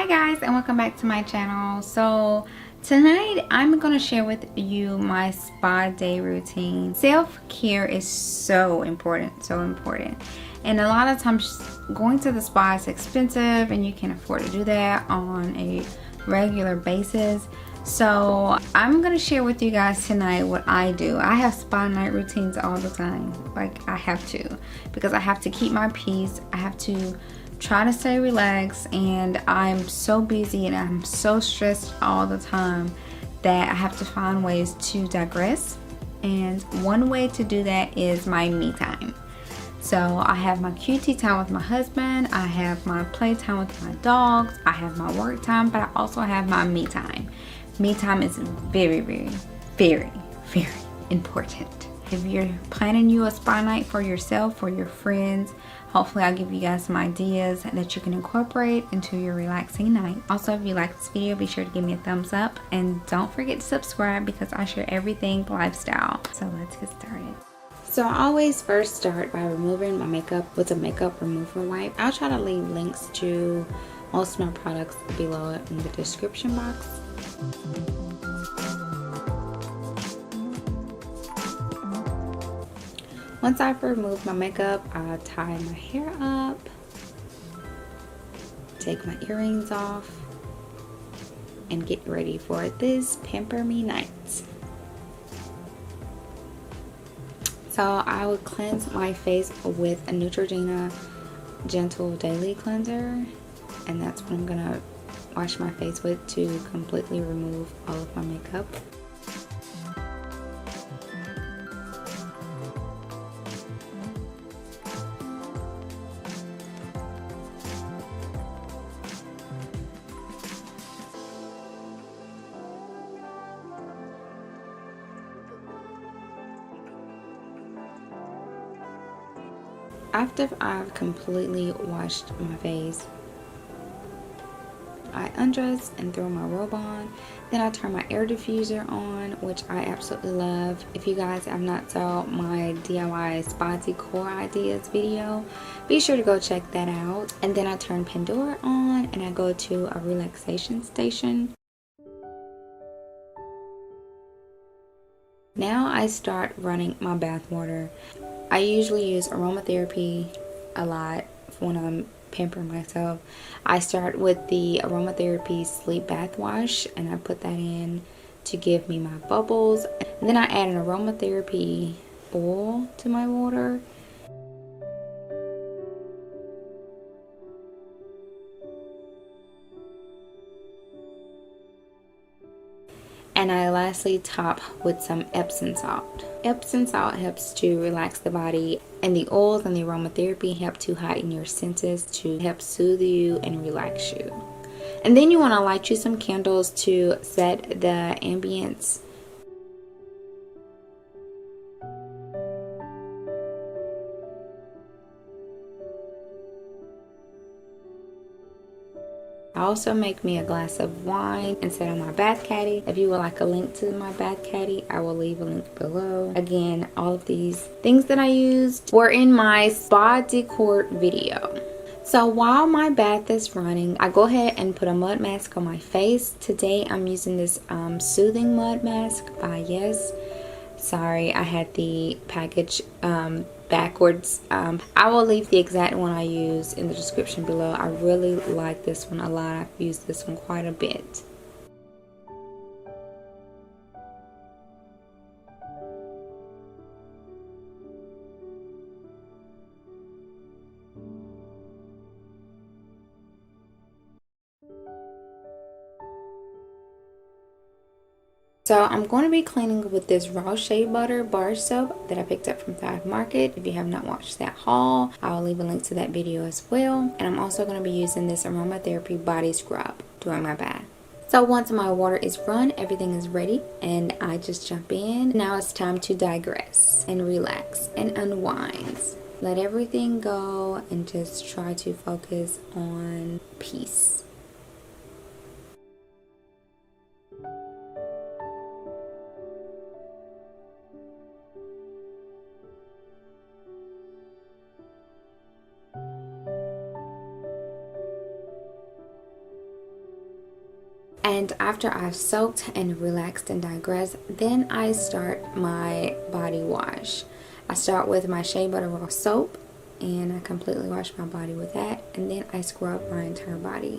Hi guys, and welcome back to my channel. So tonight I'm gonna share with you my spa day routine. Self-care is so important, and a lot of times going to the spa is expensive and you can't afford to do that on a regular basis. So I'm gonna share with you guys tonight what I do. I have spa night routines all the time. Like, I have to, because I have to keep my peace. I have to try to stay relaxed, and I'm so busy and I'm so stressed all the time that I have to find ways to digress. And one way to do that is my me time. So I have my QT time with my husband, I have my play time with my dogs, I have my work time, but I also have my me time. Me time is very, very, very, very important. If you're planning you a spa night for yourself, for your friends, hopefully I'll give you guys some ideas that you can incorporate into your relaxing night. Also, if you like this video, be sure to give me a thumbs up, and don't forget to subscribe because I share everything lifestyle. So let's get started. So I always first start by removing my makeup with a makeup remover wipe. I'll try to leave links to most of my products below in the description box. Once I've removed my makeup, I'll tie my hair up, take my earrings off, and get ready for this Pamper Me night. So I would cleanse my face with a Neutrogena Gentle Daily Cleanser, and that's what I'm gonna wash my face with to completely remove all of my makeup. After I've completely washed my face, I undress and throw my robe on. Then I turn my air diffuser on, which I absolutely love. If you guys have not saw my DIY spa decor ideas video, be sure to go check that out. And then I turn Pandora on and I go to a relaxation station. Now I start running my bath water. I usually use Aromatherapy a lot when I'm pampering myself. I start with the Aromatherapy sleep bath wash, and I put that in to give me my bubbles. And then I add an Aromatherapy oil to my water. And I lastly top with some Epsom Salt. Epsom Salt helps to relax the body, and the oils and the aromatherapy help to heighten your senses to help soothe you and relax you. And then you want to light you some candles to set the ambience. I also make me a glass of wine and set on my bath caddy. If you would like a link to my bath caddy, I will leave a link below. Again, all of these things that I used were in my spa decor video. So while my bath is running, I go ahead and put a mud mask on my face. Today I'm using this soothing mud mask by Yes. Sorry, I had the package backwards. I will leave the exact one I use in the description below. I really like this one a lot. I've used this one quite a bit. So I'm going to be cleaning with this raw shea butter bar soap that I picked up from Thrive Market. If you have not watched that haul, I'll leave a link to that video as well. And I'm also going to be using this Aromatherapy body scrub during my bath. So once my water is run, everything is ready, and I just jump in. Now it's time to digress and relax and unwind. Let everything go and just try to focus on peace. And after I've soaked and relaxed and digressed, then I start my body wash. I start with my shea butter raw soap, and I completely wash my body with that, and then I scrub my entire body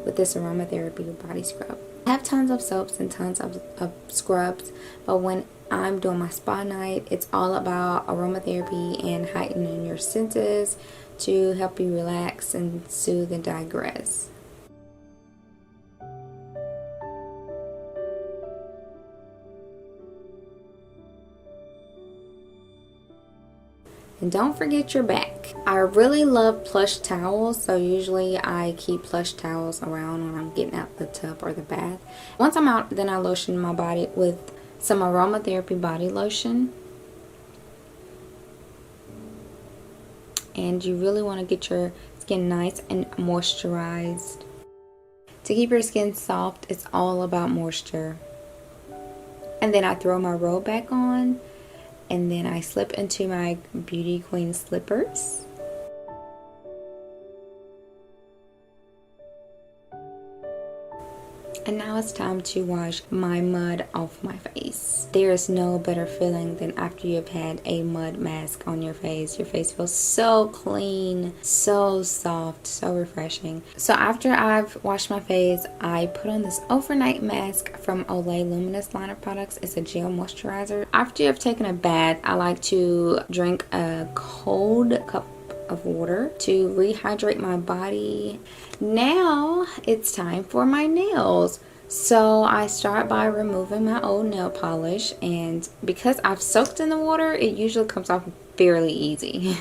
with this Aromatherapy body scrub. I have tons of soaps and tons of scrubs, but when I'm doing my spa night, it's all about aromatherapy and heightening your senses to help you relax and soothe and digress. And don't forget your back. I really love plush towels, so usually I keep plush towels around when I'm getting out the tub or the bath. Once I'm out, then I lotion my body with some Aromatherapy body lotion. And you really want to get your skin nice and moisturized. To keep your skin soft, it's all about moisture. And then I throw my robe back on, and then I slip into my Beauty Queen slippers. And now it's time to wash my mud off my face. There is no better feeling than after you've had a mud mask on your face. Your face feels so clean, so soft, so refreshing. So after I've washed my face, I put on this overnight mask from Olay Luminous line of products. It's a gel moisturizer. After you've taken a bath, I like to drink a cold cup of water to rehydrate my body. Now it's time for my nails. So I start by removing my old nail polish, and because I've soaked in the water, it usually comes off fairly easy.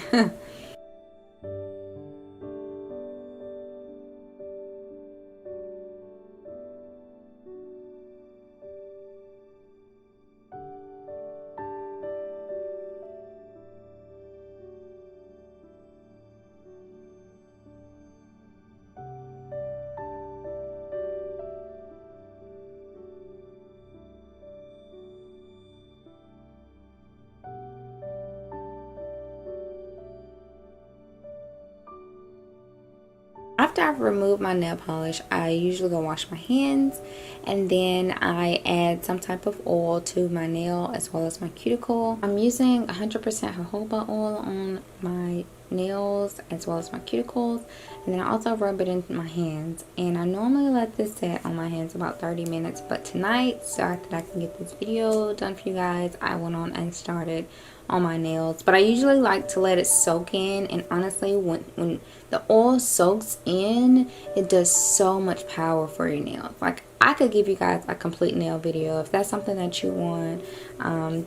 After I've removed my nail polish, I usually go wash my hands, and then I add some type of oil to my nail as well as my cuticle. I'm using 100% jojoba oil on my nails as well as my cuticles, and then I also rub it into my hands. And I normally let this sit on my hands about 30 minutes, but tonight, so that I can get this video done for you guys, I went on and started on my nails. But I usually like to let it soak in, and honestly, when the oil soaks in, it does so much power for your nails. Like, I could give you guys a complete nail video if that's something that you want.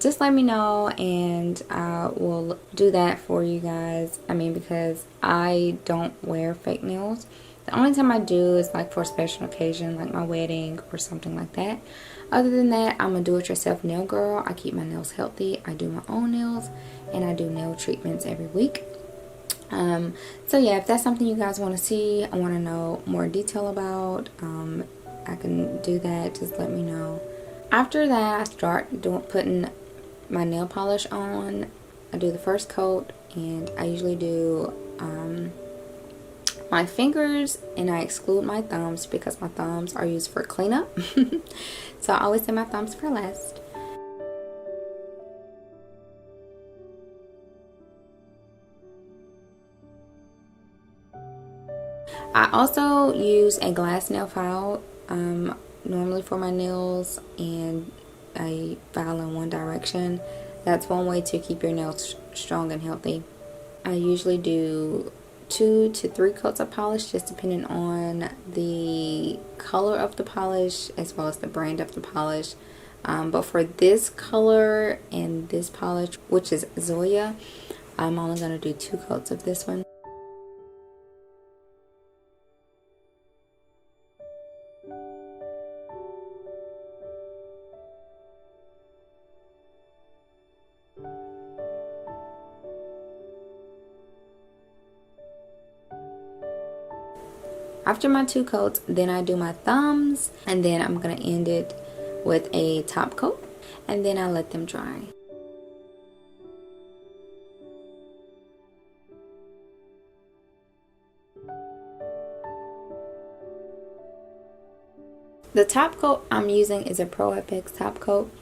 Just let me know, and I will do that for you guys. I mean, because I don't wear fake nails. The only time I do is like for a special occasion, like my wedding or something like that. Other than that, I'm a do-it-yourself nail girl. I keep my nails healthy. I do my own nails, and I do nail treatments every week. So yeah, if that's something you guys want to see, I want to know more detail about, I can do that. Just let me know. After that, I start putting my nail polish on. I do the first coat, and I usually do my fingers, and I exclude my thumbs because my thumbs are used for cleanup. So I always say my thumbs for last. I also use a glass nail file normally for my nails, and a file in one direction. That's one way to keep your nails strong and healthy. I usually do 2 to 3 coats of polish, just depending on the color of the polish as well as the brand of the polish. But for this color and this polish, which is Zoya, I'm only going to do 2 coats of this one. After my 2 coats, then I do my thumbs, and then I'm going to end it with a top coat, and then I let them dry. The top coat I'm using is a Pro FX top coat.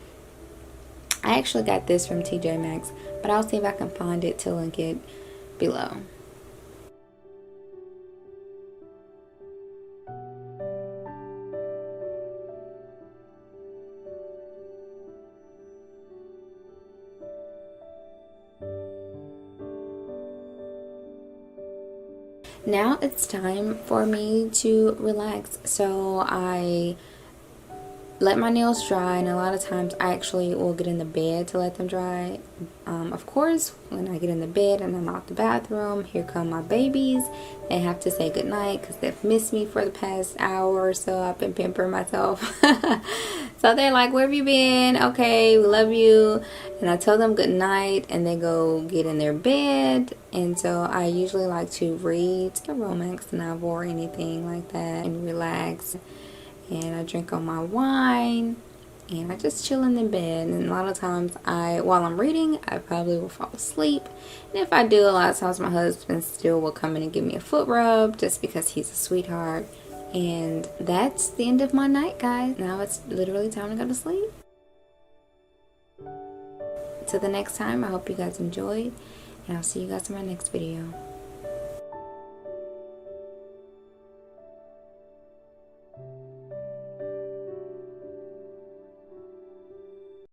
I actually got this from TJ Maxx, but I'll see if I can find it to link it below. Now it's time for me to relax, so I let my nails dry, and a lot of times I actually will get in the bed to let them dry. Of course, when I get in the bed and I'm out the bathroom, here come my babies. They have to say goodnight because they've missed me for the past hour or so. I've been pampering myself. So they're like, where have you been? Okay, we love you. And I tell them goodnight and they go get in their bed. And so I usually like to read a romance novel or anything like that and relax. And I drink on my wine and I just chill in the bed. And a lot of times while I'm reading, I probably will fall asleep. And if I do, a lot of times my husband still will come in and give me a foot rub just because he's a sweetheart. And that's the end of my night, guys. Now it's literally time to go to sleep. Till the next time, I hope you guys enjoyed, and I'll see you guys in my next video.